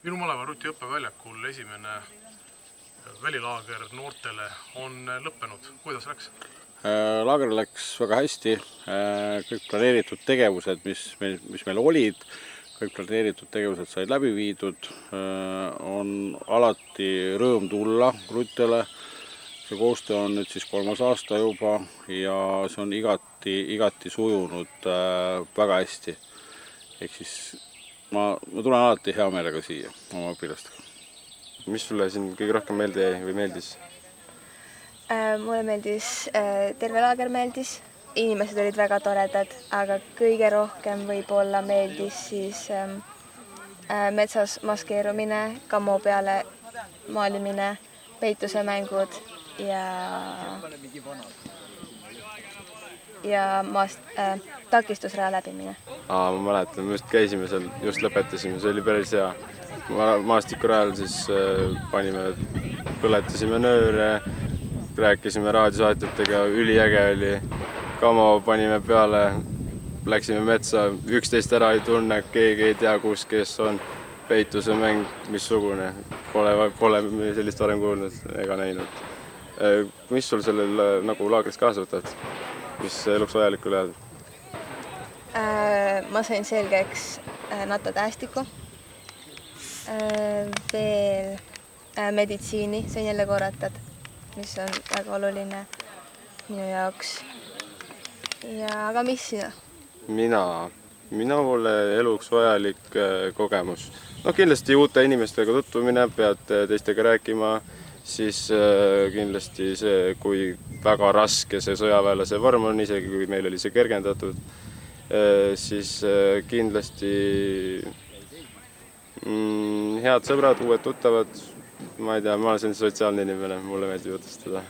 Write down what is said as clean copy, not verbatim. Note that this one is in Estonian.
Viru maleva Ruti õppeväljakul esimene välilaager noortele on lõppenud. Kuidas läks? Laager läks väga hästi. Kõik planeeritud tegevused, mis meil olid, kõik planeeritud tegevused said läbi viidud. On alati rõõm tulla Rutile. See koostöö on nüüd siis 3. aasta juba ja see on igati sujunud väga hästi. Ehk siis ma tulen alati hea meelega siia oma õpilastega. Mis sulle siin kõige rohkem meelde jäi või meeldis? Mulle meeldis, terve laager meeldis, inimesed olid väga toredad, aga kõige rohkem võib-olla meeldis siis metsas maskeerumine, kamo peale maalimine, peituse mängud ja takistusraja läbimine. Ma mäletan, me just käisime seal, just lõpetasime, see oli päris hea. Maastikurajal siis põletasime nööre, rääkisime raadiosaatjatega, üliäge oli. Kamo panime peale, läksime metsa, üksteist ära ei tunne, keegi ei tea, kus kes on. Peituse mäng, missugune, pole sellist varem kuulnud ega näinud. Mis sul sellel laagris kaasa võtad? Mis eluks vajalikku läheb? Ma sain selgeks NATO tähestiku, veel meditsiini sain jälle korratud, mis on väga oluline minu jaoks. Aga mis sina? Mina pole eluks vajalik kogemus. Kindlasti uute inimestega tutvumine, pead teistega rääkima, siis kindlasti see, kui väga raske see sõjaväelase vorm on, isegi kui meil oli see kergendatud, siis kindlasti head sõbrad, uued tuttavad, ma ei tea, ma olen selline sotsiaalne inimene, mulle meeldib jutustada.